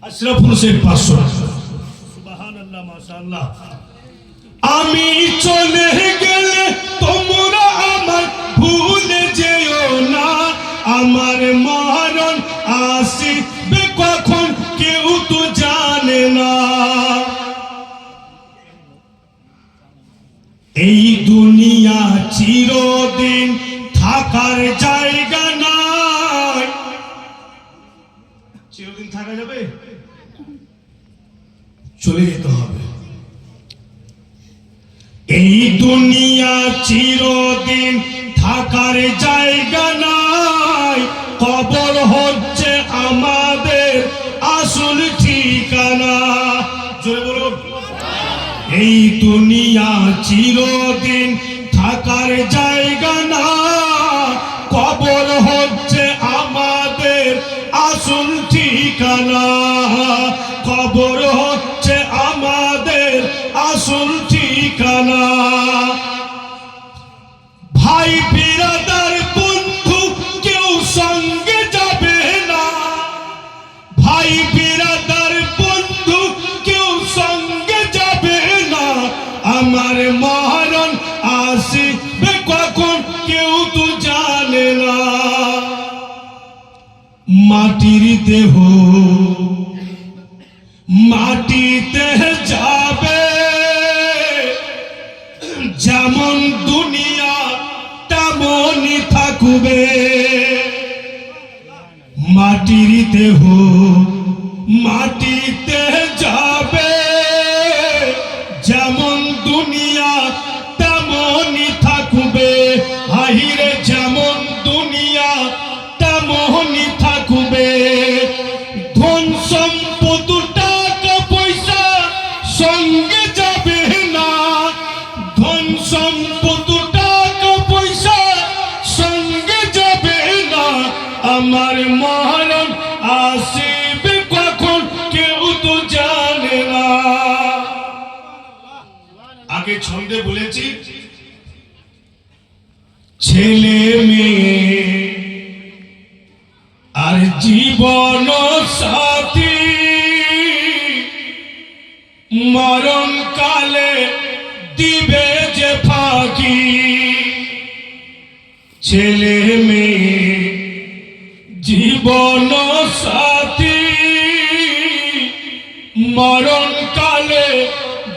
আশরাফুল শেখ 500 টাকা। সুবহানাল্লাহ, মাশাআল্লাহ। আমি চলে গেলে তোমরা আমার ভুলে যেও না, আমার মরণ আসিবে কখন কেউ তো জানে না। এই দুনিয়া চিরদিন থাকার জায়গা নয়। চিরদিন থাকা যাবে? চলে যেতে হবে। এই দুনিয়া চিরদিন থাকার জায়গা নয়, কবর হচ্ছে আমাদের আসল ঠিকানা। জোরে বলুন। এই দুনিয়া চিরদিন থাকার জায়গা না, কবর হচ্ছে আমাদের আসল ঠিকানা। কবর হচ্ছে আমাদের আসল ঠিকানা। ভাই বিরাদার বন্ধু কেউ সঙ্গে যাবে না, ভাই বিরাদার বন্ধু কেউ সঙ্গে যাবে না, আমার মরণ আসিবে কখন কেউ তো জানে না। মাটির দেহ মাটিতে যাবে, যেমন দুনিয়া তেমনই থাকবে। মাটির দেহ মাটিতে যাবে, যেমন দুনিয়া তেমনই থাকবে। হাইরে যেমন দুনিয়া তেমনই থাকবে। ধন সম্পদ টাকা পয়সা সঙ্গে যাবে না, ধন সম্পদ টাকা পয়সা সঙ্গে যাবে না, আমার মরণ আসিবে কখন কেউ তো জানে না। আগে ছন্দে বলেছি, ছেলে মেয়ে আর জীবন সাথী মরণ কালে দিবে যে ফাঁকি। ছেলে মেয়ে জীবন সাথী মরণ কালে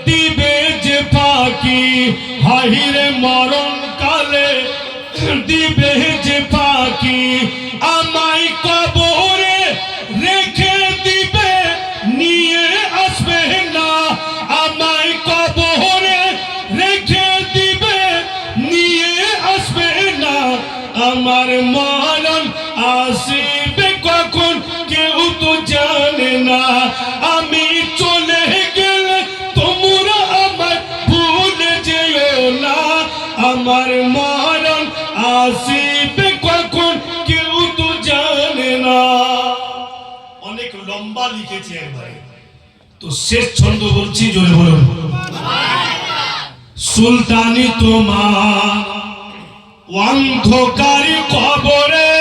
দিবে যে ফাঁকি। হাইরে মরণ কালে দিবে যে ফাঁকি। আমায় কবরে রেখে দিবে নিয়ে আসবে না, আমায় কবরে রেখে দিবে নিয়ে আসবে না, আমার মরণ আসিবে কখন কেউ তো জানে না। আমি চলে গেলে তোমরা আমার ভুলে যেও না, আমার মরণ আসিবে কখন কেউ তো জানে না। অনেক লম্বা লিখেছি একবারে, তো শেষ ছন্দ বলছি, জোরে বলুন। সুলতানি তোমার অন্ধকার কবরে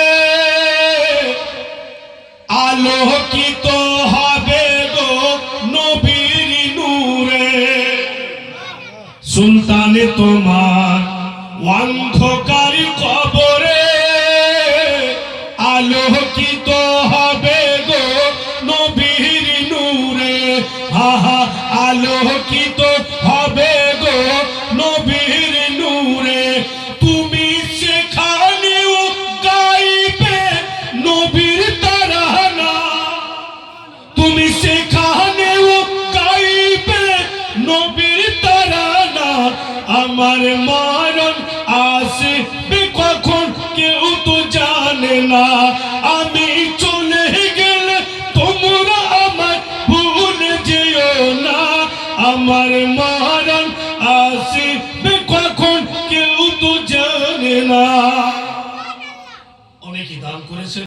আলোকিত হবে গো নবীর নূরে। সুলতানি তোমার অন্ধকার কবরে আলোকিত হবে গো নবীর নূরে। আহা আলোকিত হবে গো নবীর নূরে। তুমি সেখানেও গাইবে নবীর তারানা, তুমি সেখানেও গাইবে নবীর তারানা, আমার মরণ আসিবে কখন কেউ তো জানে না। আমি চলে গেলে তোমরা আমার ভুলে যেও না, আমার মরণ আসিবে কখন কেউ তো জানে না। অনেকে দান করেছে।